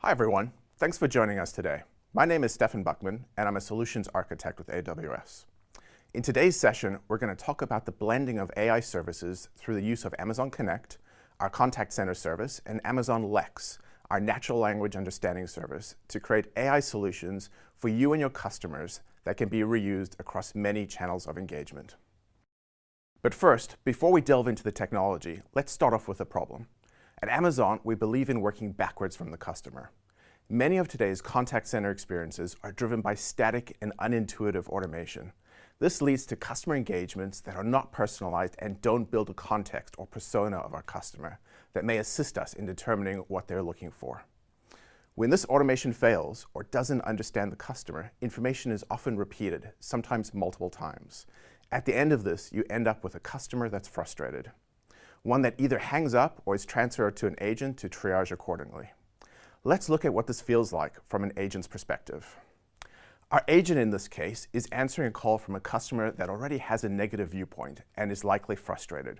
Hi everyone, thanks for joining us today. My name is Stefan Buckman and I'm a solutions architect with AWS. In today's session, we're going to talk about the blending of AI services through the use of Amazon Connect, our contact center service, and Amazon Lex, our natural language understanding service, to create AI solutions for you and your customers that can be reused across many channels of engagement. But first, before we delve into the technology, let's start off with a problem. At Amazon, we believe in working backwards from the customer. Many of today's contact center experiences are driven by static and unintuitive automation. This leads to customer engagements that are not personalized and don't build a context or persona of our customer that may assist us in determining what they're looking for. When this automation fails or doesn't understand the customer, information is often repeated, sometimes multiple times. At the end of this, you end up with a customer that's frustrated, one that either hangs up or is transferred to an agent to triage accordingly. Let's look at what this feels like from an agent's perspective. Our agent in this case is answering a call from a customer that already has a negative viewpoint and is likely frustrated.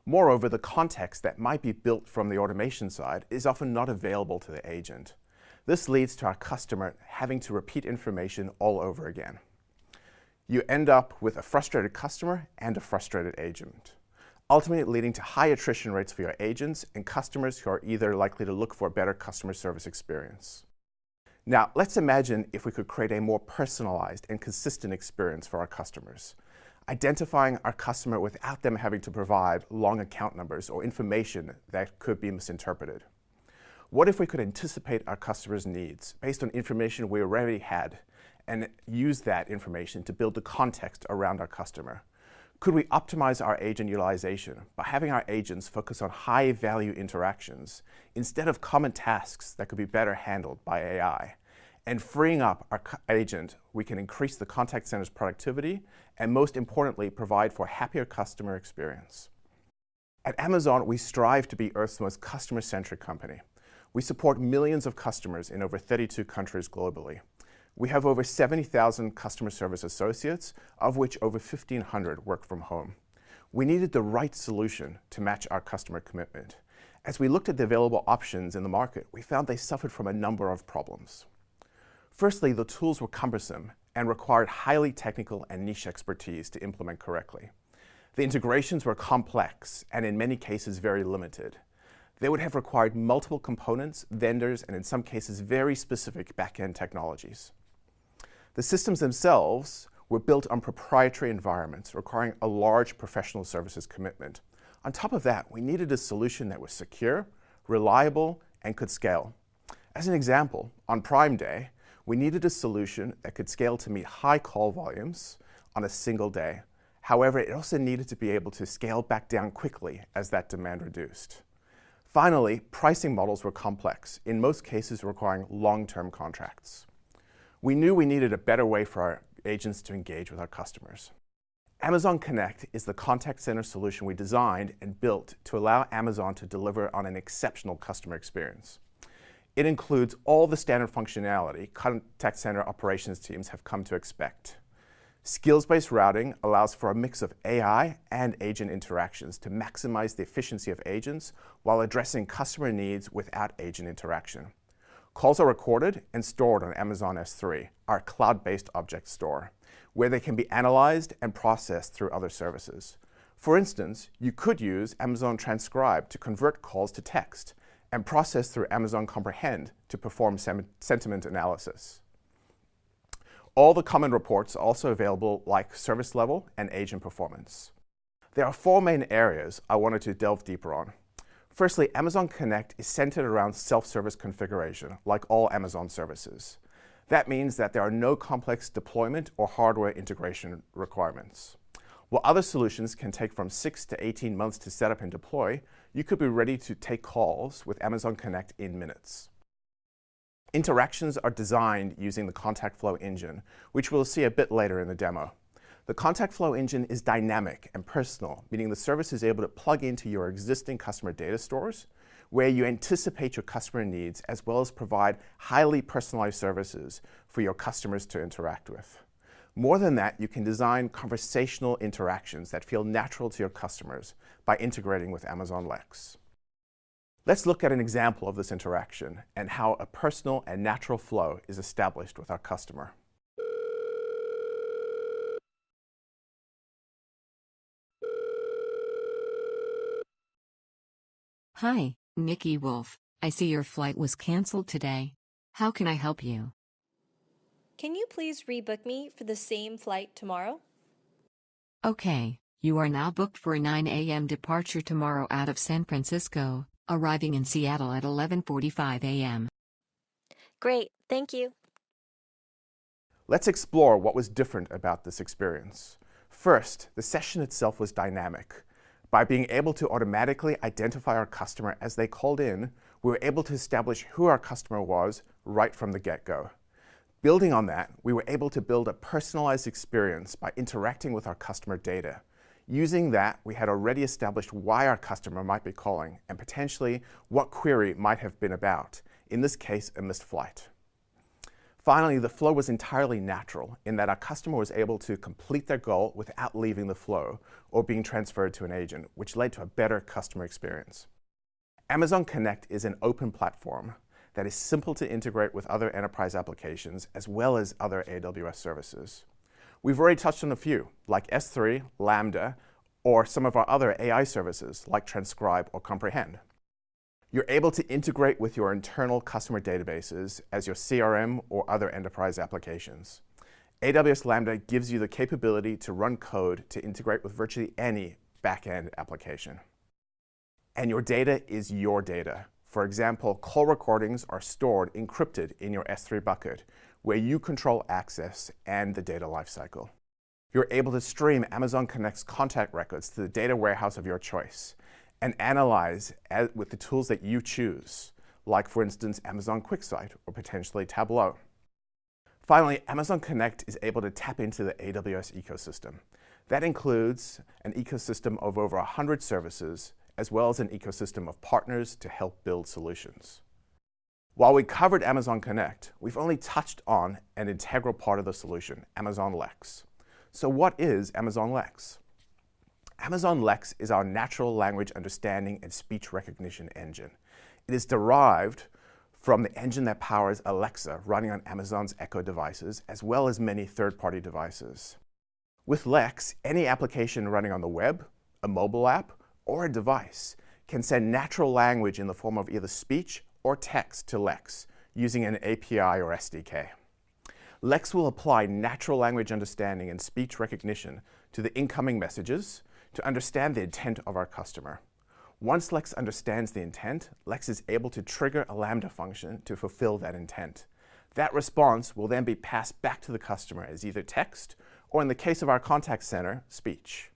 Moreover, the context that might be built from the automation side is often not available to the agent. This leads to our customer having to repeat information all over again. You end up with a frustrated customer and a frustrated agent, ultimately leading to high attrition rates for your agents and customers who are either likely to look for a better customer service experience. Now, let's imagine if we could create a more personalized and consistent experience for our customers, identifying our customer without them having to provide long account numbers or information that could be misinterpreted. What if we could anticipate our customers' needs based on information we already had and use that information to build the context around our customer? Could we optimize our agent utilization by having our agents focus on high-value interactions instead of common tasks that could be better handled by AI? And freeing up our agent, we can increase the contact center's productivity and, most importantly, provide for a happier customer experience. At Amazon, we strive to be Earth's most customer-centric company. We support millions of customers in over 32 countries globally. We have over 70,000 customer service associates, of which over 1,500 work from home. We needed the right solution to match our customer commitment. As we looked at the available options in the market, we found they suffered from a number of problems. Firstly, the tools were cumbersome and required highly technical and niche expertise to implement correctly. The integrations were complex and in many cases very limited. They would have required multiple components, vendors, and in some cases very specific back-end technologies. The systems themselves were built on proprietary environments requiring a large professional services commitment. On top of that, we needed a solution that was secure, reliable, and could scale. As an example, on Prime Day, we needed a solution that could scale to meet high call volumes on a single day. However, it also needed to be able to scale back down quickly as that demand reduced. Finally, pricing models were complex, in most cases requiring long-term contracts. We knew we needed a better way for our agents to engage with our customers. Amazon Connect is the contact center solution we designed and built to allow Amazon to deliver on an exceptional customer experience. It includes all the standard functionality contact center operations teams have come to expect. Skills-based routing allows for a mix of AI and agent interactions to maximize the efficiency of agents while addressing customer needs without agent interaction. Calls are recorded and stored on Amazon S3, our cloud-based object store, where they can be analyzed and processed through other services. For instance, you could use Amazon Transcribe to convert calls to text and process through Amazon Comprehend to perform sentiment analysis. All the common reports are also available, like service level and agent performance. There are four main areas I wanted to delve deeper on. Firstly, Amazon Connect is centered around self-service configuration, like all Amazon services. That means that there are no complex deployment or hardware integration requirements. While other solutions can take from 6 to 18 months to set up and deploy, you could be ready to take calls with Amazon Connect in minutes. Interactions are designed using the contact flow engine, which we'll see a bit later in the demo. The contact flow engine is dynamic and personal, meaning the service is able to plug into your existing customer data stores, where you anticipate your customer needs as well as provide highly personalized services for your customers to interact with. More than that, you can design conversational interactions that feel natural to your customers by integrating with Amazon Lex. Let's look at an example of this interaction and how a personal and natural flow is established with our customer. Hi, Nikki Wolf. I see your flight was canceled today. How can I help you? Can you please rebook me for the same flight tomorrow? Okay, you are now booked for a 9 a.m. departure tomorrow out of San Francisco, arriving in Seattle at 11:45 a.m. Great, thank you. Let's explore what was different about this experience. First, the session itself was dynamic. By being able to automatically identify our customer as they called in, we were able to establish who our customer was right from the get-go. Building on that, we were able to build a personalized experience by interacting with our customer data. Using that, we had already established why our customer might be calling and potentially what query might have been about, in this case, a missed flight. Finally, the flow was entirely natural in that our customer was able to complete their goal without leaving the flow or being transferred to an agent, which led to a better customer experience. Amazon Connect is an open platform that is simple to integrate with other enterprise applications as well as other AWS services. We've already touched on a few, like S3, Lambda, or some of our other AI services like Transcribe or Comprehend. You're able to integrate with your internal customer databases as your CRM or other enterprise applications. AWS Lambda gives you the capability to run code to integrate with virtually any back-end application. And your data is your data. For example, call recordings are stored encrypted in your S3 bucket, where you control access and the data lifecycle. You're able to stream Amazon Connect's contact records to the data warehouse of your choice and analyze with the tools that you choose, like, for instance, Amazon QuickSight or potentially Tableau. Finally, Amazon Connect is able to tap into the AWS ecosystem. That includes an ecosystem of over 100 services, as well as an ecosystem of partners to help build solutions. While we covered Amazon Connect, we've only touched on an integral part of the solution, Amazon Lex. So what is Amazon Lex? Amazon Lex is our natural language understanding and speech recognition engine. It is derived from the engine that powers Alexa running on Amazon's Echo devices, as well as many third-party devices. With Lex, any application running on the web, a mobile app, or a device can send natural language in the form of either speech or text to Lex using an API or SDK. Lex will apply natural language understanding and speech recognition to the incoming messages to understand the intent of our customer. Once Lex understands the intent, Lex is able to trigger a Lambda function to fulfill that intent. That response will then be passed back to the customer as either text or, in the case of our contact center, speech.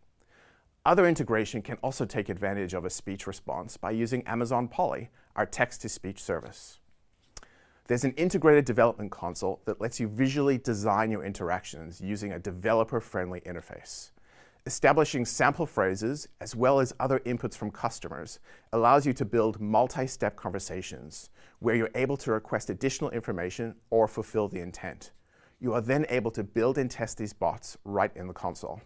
Other integration can also take advantage of a speech response by using Amazon Polly, our text-to-speech service. There's an integrated development console that lets you visually design your interactions using a developer-friendly interface. Establishing sample phrases, as well as other inputs from customers, allows you to build multi-step conversations where you're able to request additional information or fulfill the intent. You are then able to build and test these bots right in the console.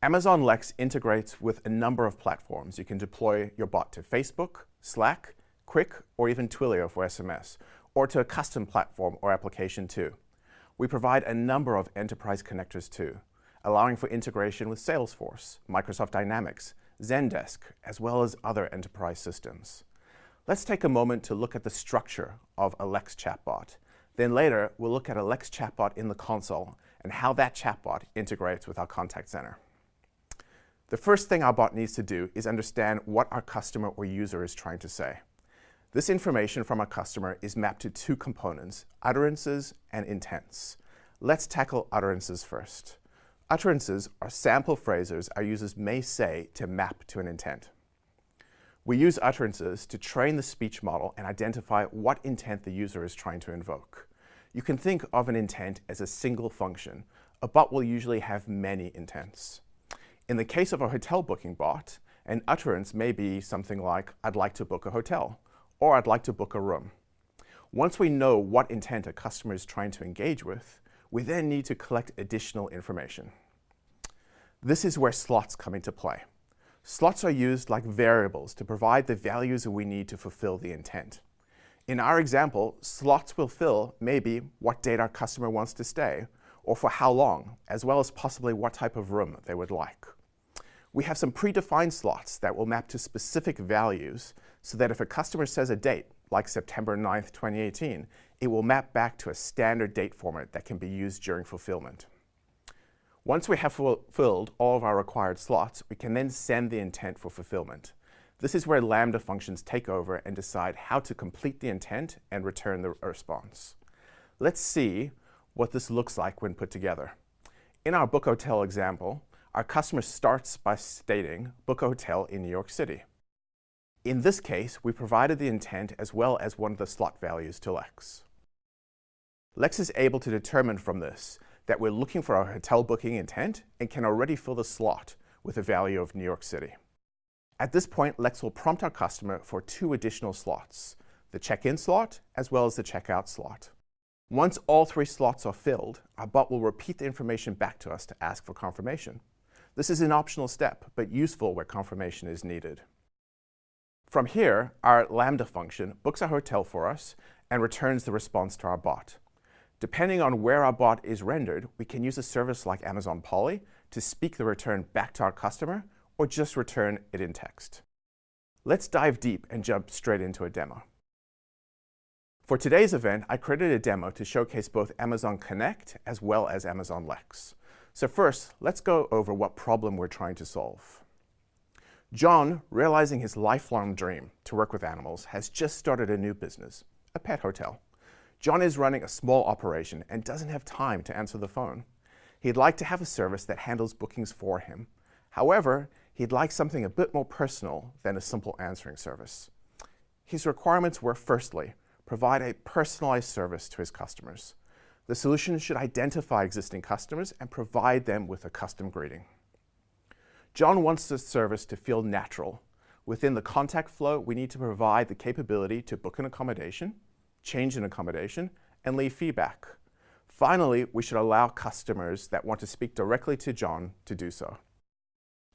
Amazon Lex integrates with a number of platforms. You can deploy your bot to Facebook, Slack, Quick, or even Twilio for SMS, or to a custom platform or application too. We provide a number of enterprise connectors too, allowing for integration with Salesforce, Microsoft Dynamics, Zendesk, as well as other enterprise systems. Let's take a moment to look at the structure of a Lex Chat Bot. Then later, we'll look at a Lex Chat Bot in the console and how that chatbot integrates with our contact center. The first thing our bot needs to do is understand what our customer or user is trying to say. This information from our customer is mapped to two components, utterances and intents. Let's tackle utterances first. Utterances are sample phrases our users may say to map to an intent. We use utterances to train the speech model and identify what intent the user is trying to invoke. You can think of an intent as a single function. A bot will usually have many intents. In the case of a hotel booking bot, an utterance may be something like, "I'd like to book a hotel," or "I'd like to book a room." Once we know what intent a customer is trying to engage with, we then need to collect additional information. This is where slots come into play. Slots are used like variables to provide the values that we need to fulfill the intent. In our example, slots will fill maybe what date our customer wants to stay, or for how long, as well as possibly what type of room they would like. We have some predefined slots that will map to specific values so that if a customer says a date, like September 9th, 2018, it will map back to a standard date format that can be used during fulfillment. Once we have fulfilled all of our required slots, we can then send the intent for fulfillment. This is where Lambda functions take over and decide how to complete the intent and return the response. Let's see what this looks like when put together. In our book hotel example, our customer starts by stating book a hotel in New York City. In this case, we provided the intent as well as one of the slot values to Lex. Lex is able to determine from this that we're looking for our hotel booking intent and can already fill the slot with a value of New York City. At this point, Lex will prompt our customer for 2 additional slots, the check-in slot as well as the check-out slot. Once all 3 slots are filled, our bot will repeat the information back to us to ask for confirmation. This is an optional step, but useful where confirmation is needed. From here, our Lambda function books our hotel for us and returns the response to our bot. Depending on where our bot is rendered, we can use a service like Amazon Polly to speak the return back to our customer or just return it in text. Let's dive deep and jump straight into a demo. For today's event, I created a demo to showcase both Amazon Connect as well as Amazon Lex. So first, let's go over what problem we're trying to solve. John, realizing his lifelong dream to work with animals, has just started a new business, a pet hotel. John is running a small operation and doesn't have time to answer the phone. He'd like to have a service that handles bookings for him. However, he'd like something a bit more personal than a simple answering service. His requirements were, firstly, provide a personalized service to his customers. The solution should identify existing customers and provide them with a custom greeting. John wants the service to feel natural. Within the contact flow, we need to provide the capability to book an accommodation, change an accommodation, and leave feedback. Finally, we should allow customers that want to speak directly to John to do so.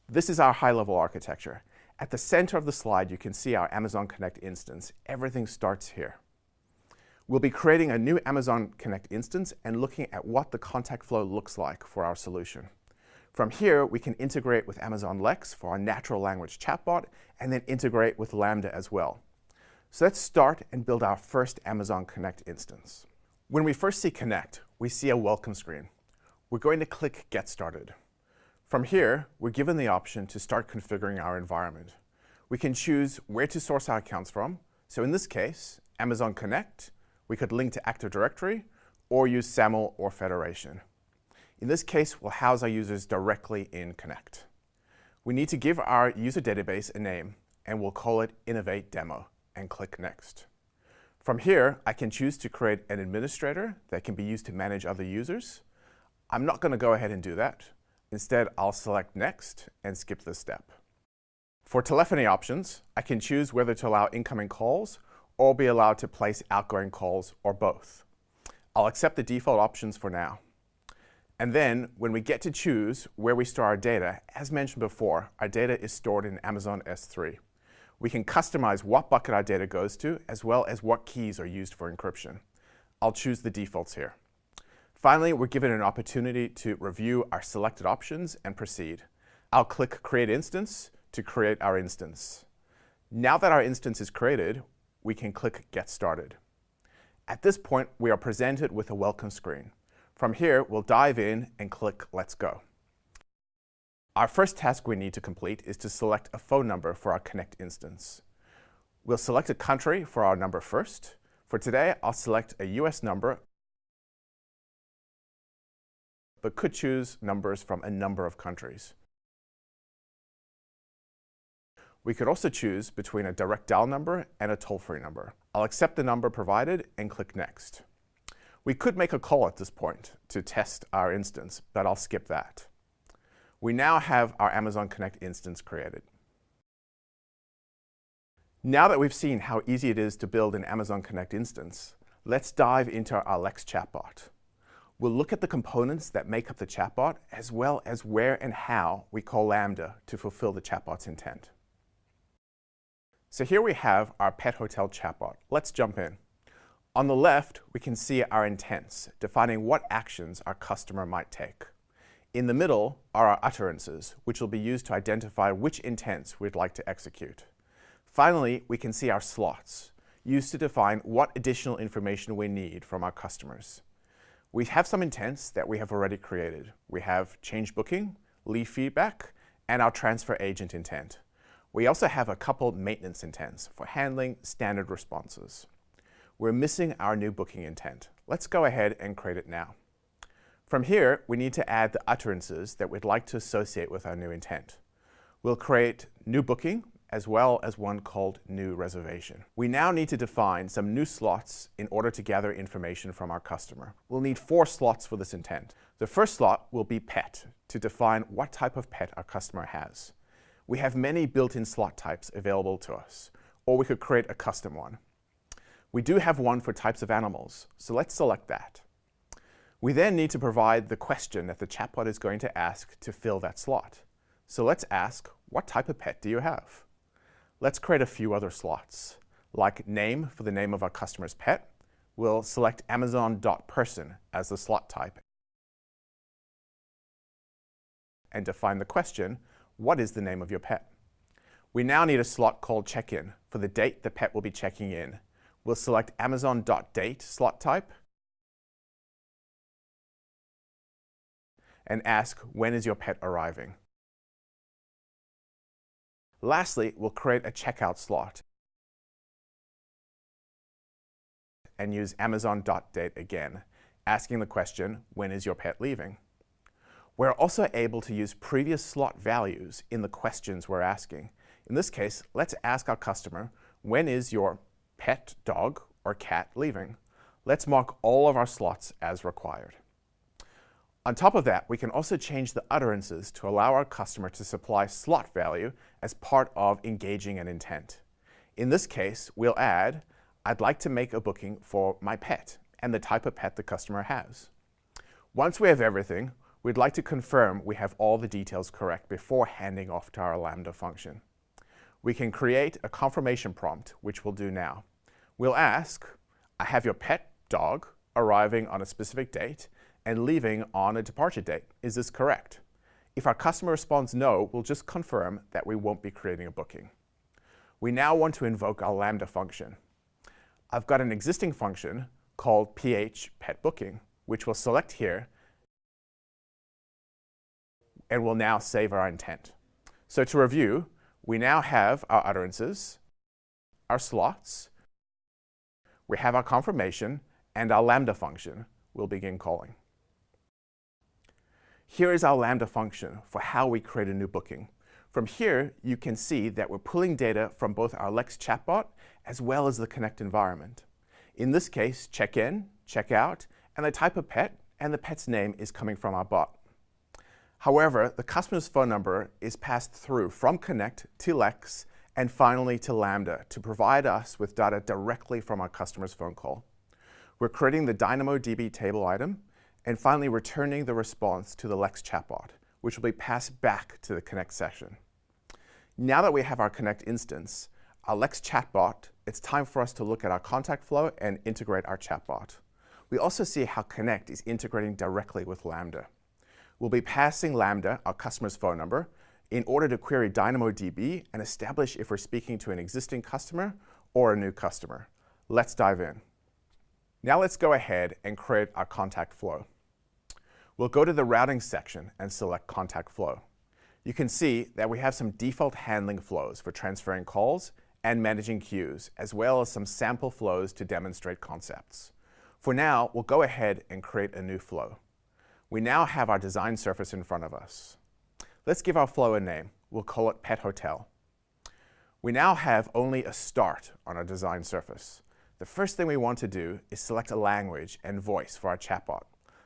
This is our high-level architecture. At the center of the slide, you can see our Amazon Connect instance. Everything starts here. We'll be creating a new Amazon Connect instance and looking at what the contact flow looks like for our solution. From here, we can integrate with Amazon Lex for our natural language chatbot and then integrate with Lambda as well. So let's start and build our first Amazon Connect instance. When we first see Connect, we see a welcome screen. We're going to click Get Started. From here, we're given the option to start configuring our environment. We can choose where to source our accounts from. So in this case, Amazon Connect, we could link to Active Directory or use SAML or Federation. In this case, we'll house our users directly in Connect. We need to give our user database a name, and we'll call it Innovate Demo, and click Next. From here, I can choose to create an administrator that can be used to manage other users. I'm not going to go ahead and do that. Instead, I'll select Next and skip this step. For telephony options, I can choose whether to allow incoming calls or be allowed to place outgoing calls or both. I'll accept the default options for now. And then, when we get to choose where we store our data, as mentioned before, our data is stored in Amazon S3. We can customize what bucket our data goes to, as well as what keys are used for encryption. I'll choose the defaults here. Finally, we're given an opportunity to review our selected options and proceed. I'll click Create Instance to create our instance. Now that our instance is created, we can click Get Started. At this point, we are presented with a welcome screen. From here, we'll dive in and click Let's Go. Our first task we need to complete is to select a phone number for our Connect instance. We'll select a country for our number first. For today, I'll select a US number, but could choose numbers from a number of countries. We could also choose between a direct dial number and a toll-free number. I'll accept the number provided and click Next. We could make a call at this point to test our instance, but I'll skip that. We now have our Amazon Connect instance created. Now that we've seen how easy it is to build an Amazon Connect instance, let's dive into our Lex Chat Bot. We'll look at the components that make up the chatbot, as well as where and how we call Lambda to fulfill the chatbot's intent. So here we have our pet hotel chatbot. Let's jump in. On the left, we can see our intents, defining what actions our customer might take. In the middle are our utterances, which will be used to identify which intents we'd like to execute. Finally, we can see our slots, used to define what additional information we need from our customers. We have some intents that we have already created. We have change booking, leave feedback, and our transfer agent intent. We also have a couple maintenance intents for handling standard responses. We're missing our new booking intent. Let's go ahead and create it now. From here, we need to add the utterances that we'd like to associate with our new intent. We'll create new booking as well as one called new reservation. We now need to define some new slots in order to gather information from our customer. We'll need 4 slots for this intent. The first slot will be pet, to define what type of pet our customer has. We have many built-in slot types available to us, or we could create a custom one. We do have one for types of animals, so let's select that. We then need to provide the question that the chatbot is going to ask to fill that slot. So let's ask, what type of pet do you have? Let's create a few other slots, like name for the name of our customer's pet. We'll select Amazon.person as the slot type and define the question, what is the name of your pet? We now need a slot called check-in for the date the pet will be checking in. We'll select Amazon.date slot type and ask, when is your pet arriving? Lastly, we'll create a checkout slot and use Amazon.date again, asking the question, when is your pet leaving? We're also able to use previous slot values in the questions we're asking. In this case, let's ask our customer, when is your pet, dog, or cat leaving? Let's mark all of our slots as required. On top of that, we can also change the utterances to allow our customer to supply slot value as part of engaging an intent. In this case, we'll add, I'd like to make a booking for my pet, and the type of pet the customer has. Once we have everything, we'd like to confirm we have all the details correct before handing off to our Lambda function. We can create a confirmation prompt, which we'll do now. We'll ask, I have your pet, dog, arriving on a specific date, and leaving on a departure date. Is this correct? If our customer responds no, we'll just confirm that we won't be creating a booking. We now want to invoke our Lambda function. I've got an existing function called phPetBooking, which we'll select here, and we'll now save our intent. So to review, we now have our utterances, our slots, we have our confirmation, and our Lambda function we'll begin calling. Here is our Lambda function for how we create a new booking. From here, you can see that we're pulling data from both our Lex Chat Bot as well as the Connect environment. In this case, check-in, check-out, and the type of pet and the pet's name is coming from our bot. However, the customer's phone number is passed through from Connect to Lex and finally to Lambda to provide us with data directly from our customer's phone call. We're creating the DynamoDB table item and finally returning the response to the Lex Chat Bot, which will be passed back to the Connect session. Now that we have our Connect instance, our Lex Chat Bot, it's time for us to look at our contact flow and integrate our chatbot. We also see how Connect is integrating directly with Lambda. We'll be passing Lambda our customer's phone number in order to query DynamoDB and establish if we're speaking to an existing customer or a new customer. Let's dive in. Now let's go ahead and create our contact flow. We'll go to the routing section and select contact flow. You can see that we have some default handling flows for transferring calls and managing queues, as well as some sample flows to demonstrate concepts. For now, we'll go ahead and create a new flow. We now have our design surface in front of us. Let's give our flow a name. We'll call it Pet Hotel. We now have only a start on our design surface. The first thing we want to do is select a language and voice for our chatbot.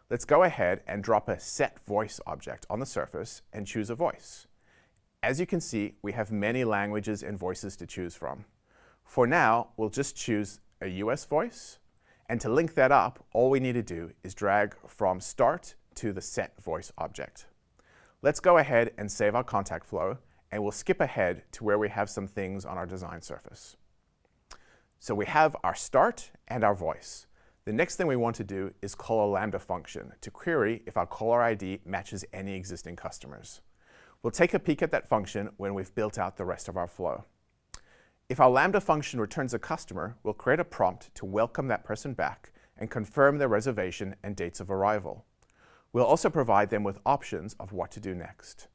Let's go ahead and drop a set voice object on the surface and choose a voice. As you can see, we have many languages and voices to choose from. For now, we'll just choose a US voice And to link that up, all we need to do is drag from start to the set voice object. Let's go ahead and save our contact flow, and we'll skip ahead to where we have some things on our design surface. So we have our start and our voice. The next thing we want to do is call a Lambda function to query if our caller ID matches any existing customers. We'll take a peek at that function when we've built out the rest of our flow. If our Lambda function returns a customer, we'll create a prompt to welcome that person back and confirm their reservation and dates of arrival. We'll also provide them with options of what to do next.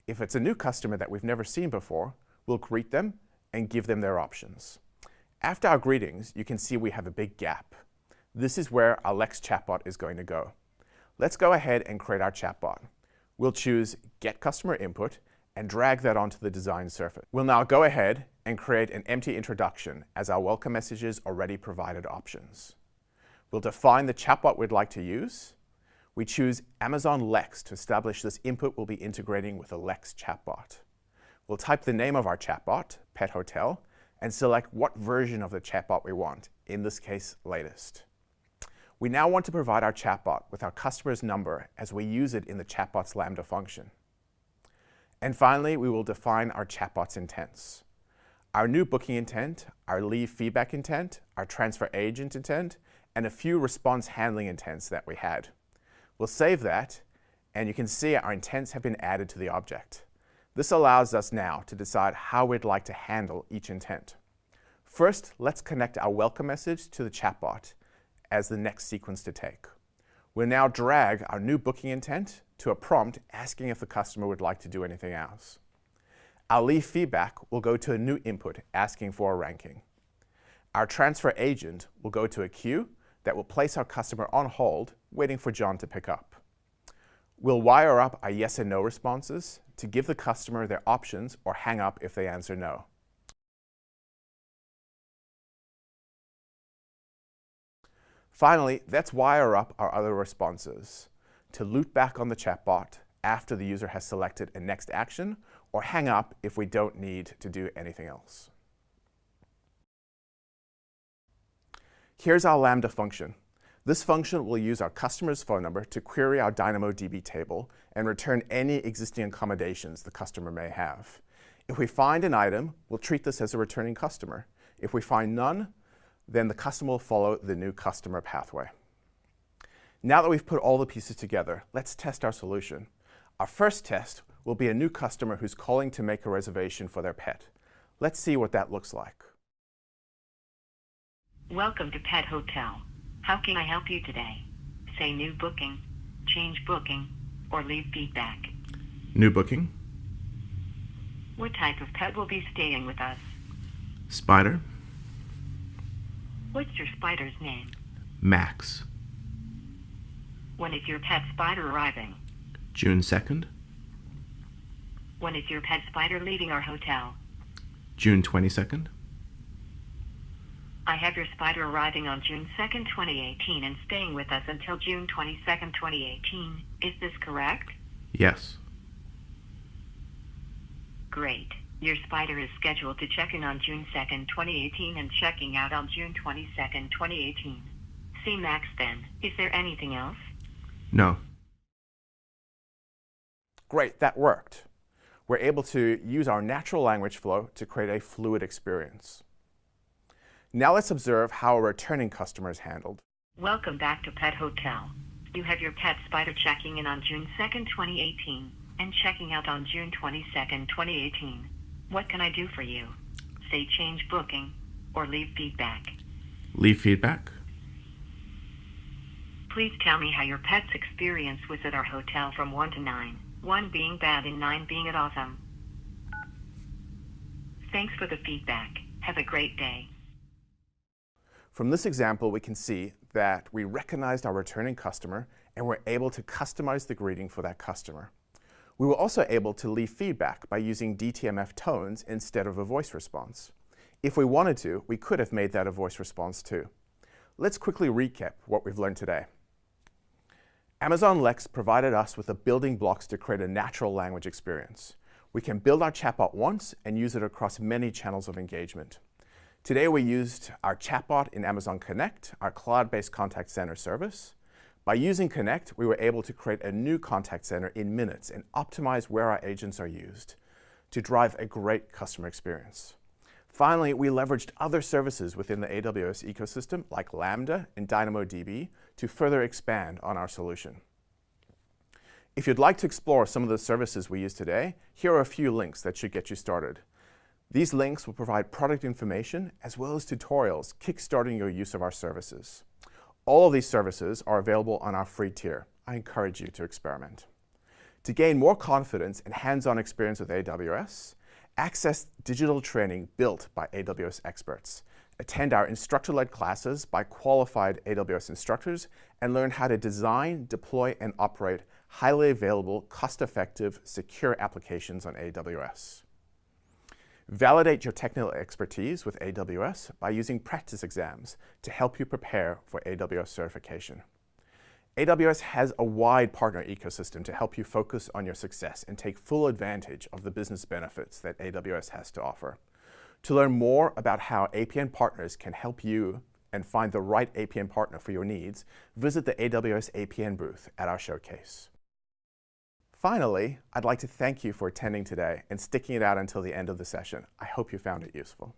If it's a new customer that we've never seen before, we'll greet them and give them their options. After our greetings, you can see we have a big gap. This is where our Lex Chat Bot is going to go. Let's go ahead and create our chatbot. We'll choose Get Customer Input and drag that onto the design surface. We'll now go ahead and create an empty introduction as our welcome messages already provided options. We'll define the chatbot we'd like to use. We choose Amazon Lex to establish this input we'll be integrating with a Lex Chat Bot. We'll type the name of our chatbot, Pet Hotel, and select what version of the chatbot we want, in this case, latest. We now want to provide our chatbot with our customer's number as we use it in the chatbot's Lambda function. And finally, we will define our chatbot's intents. Our new booking intent, our leave feedback intent, our transfer agent intent, and a few response handling intents that we had. We'll save that, and you can see our intents have been added to the object. This allows us now to decide how we'd like to handle each intent. First, let's connect our welcome message to the chatbot as the next sequence to take. We'll now drag our new booking intent to a prompt asking if the customer would like to do anything else. Our leave feedback will go to a new input asking for a ranking. Our transfer agent will go to a queue that will place our customer on hold, waiting for John to pick up. We'll wire up our yes and no responses to give the customer their options or hang up if they answer no. Finally, let's wire up our other responses to loop back on the chatbot after the user has selected a next action or hang up if we don't need to do anything else. Here's our Lambda function. This function will use our customer's phone number to query our DynamoDB table and return any existing accommodations the customer may have. If we find an item, we'll treat this as a returning customer. If we find none, then the customer will follow the new customer pathway. Now that we've put all the pieces together, let's test our solution. Our first test will be a new customer who's calling to make a reservation for their pet. Let's see what that looks like. Welcome to Pet Hotel. How can I help you today? Say new booking, change booking, or leave feedback. New booking. What type of pet will be staying with us? Spider. What's your spider's name? Max. When is your pet spider arriving? June 2nd. When is your pet spider leaving our hotel? June 22nd. I have your spider arriving on June 2nd, 2018 and staying with us until June 22nd, 2018. Is this correct? Yes. Great. Your spider is scheduled to check in on June 2nd, 2018 and checking out on June 22nd, 2018. See Max then. Is there anything else? No. Great, that worked. We're able to use our natural language flow to create a fluid experience. Now let's observe how a returning customer is handled. Welcome back to Pet Hotel. You have your pet spider checking in on June 2nd, 2018 and checking out on June 22nd, 2018. What can I do for you? Say change booking or leave feedback. Leave feedback. Please tell me how your pet's experience was at our hotel from 1 to 9, 1 being bad and 9 being awesome. Thanks for the feedback. Have a great day. From this example, we can see that we recognized our returning customer and we're able to customize the greeting for that customer. We were also able to leave feedback by using DTMF tones instead of a voice response. If we wanted to, we could have made that a voice response too. Let's quickly recap what we've learned today. Amazon Lex provided us with the building blocks to create a natural language experience. We can build our chatbot once and use it across many channels of engagement. Today we used our chatbot in Amazon Connect, our cloud-based contact center service. By using Connect, we were able to create a new contact center in minutes and optimize where our agents are used to drive a great customer experience. Finally, we leveraged other services within the AWS ecosystem like Lambda and DynamoDB to further expand on our solution. If you'd like to explore some of the services we use today, here are a few links that should get you started. These links will provide product information as well as tutorials kickstarting your use of our services. All of these services are available on our free tier. I encourage you to experiment. To gain more confidence and hands-on experience with AWS, access digital training built by AWS experts. Attend our instructor-led classes by qualified AWS instructors and learn how to design, deploy, and operate highly available, cost-effective, secure applications on AWS. Validate your technical expertise with AWS by using practice exams to help you prepare for AWS certification. AWS has a wide partner ecosystem to help you focus on your success and take full advantage of the business benefits that AWS has to offer. To learn more about how APN partners can help you and find the right APN partner for your needs, visit the AWS APN booth at our showcase. Finally, I'd like to thank you for attending today and sticking it out until the end of the session. I hope you found it useful.